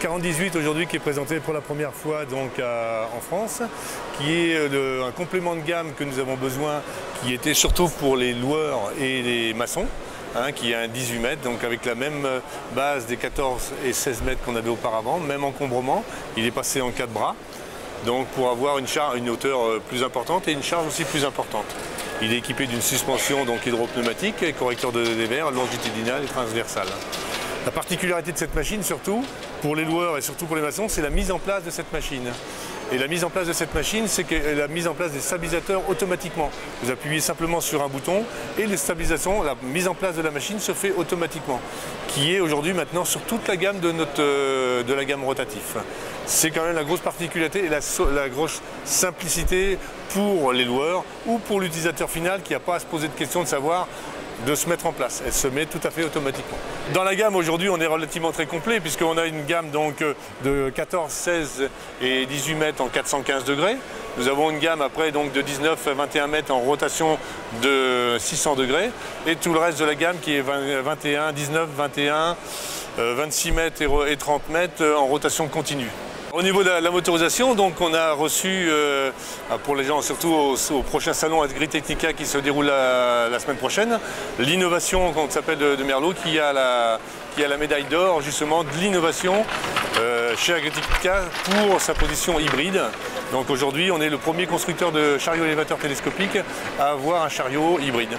4018 aujourd'hui qui est présenté pour la première fois donc en France, qui est un complément de gamme que nous avons besoin, qui était surtout pour les loueurs et les maçons, qui est un 18 mètres, donc avec la même base des 14 et 16 mètres qu'on avait auparavant, même encombrement, il est passé en 4 bras, donc pour avoir une hauteur plus importante et une charge aussi plus importante. Il est équipé d'une suspension donc hydropneumatique et correcteur de dévers longitudinal et transversal. La particularité de cette machine, surtout pour les loueurs et surtout pour les maçons, c'est la mise en place de cette machine. Et la mise en place de cette machine, c'est la mise en place des stabilisateurs automatiquement. Vous appuyez simplement sur un bouton et les stabilisations, la mise en place de la machine se fait automatiquement, qui est aujourd'hui maintenant sur toute la gamme de la gamme rotatif. C'est quand même la grosse particularité et la grosse simplicité pour les loueurs ou pour l'utilisateur final qui n'a pas à se poser de questions de savoir de se mettre en place. Elle se met tout à fait automatiquement. Dans la gamme aujourd'hui, on est relativement très complet puisqu'on a une gamme donc de 14, 16 et 18 mètres en 415 degrés. Nous avons une gamme après donc de 19 à 21 mètres en rotation de 600 degrés et tout le reste de la gamme qui est 21, 19, 21, 26 mètres et 30 mètres en rotation continue. Au niveau de la motorisation, donc on a reçu, pour les gens surtout au prochain salon Agritechnica qui se déroule la semaine prochaine, l'innovation qu'on s'appelle de Merlot qui a la médaille d'or justement de l'innovation chez Agritechnica pour sa position hybride. Donc aujourd'hui on est le premier constructeur de chariot élévateur télescopique à avoir un chariot hybride.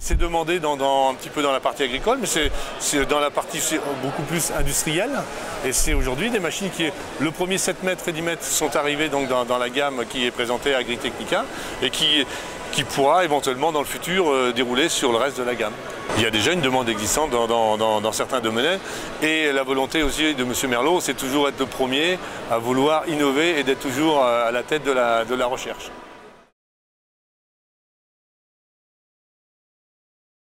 C'est demandé un petit peu dans la partie agricole, mais c'est dans la partie beaucoup plus industrielle. Et c'est aujourd'hui des machines le premier 7 mètres et 10 mètres sont arrivés donc dans la gamme qui est présentée à Agritechnica et qui pourra éventuellement dans le futur dérouler sur le reste de la gamme. Il y a déjà une demande existante dans certains domaines et la volonté aussi de M. Merlot, c'est toujours être le premier à vouloir innover et d'être toujours à la tête de la recherche.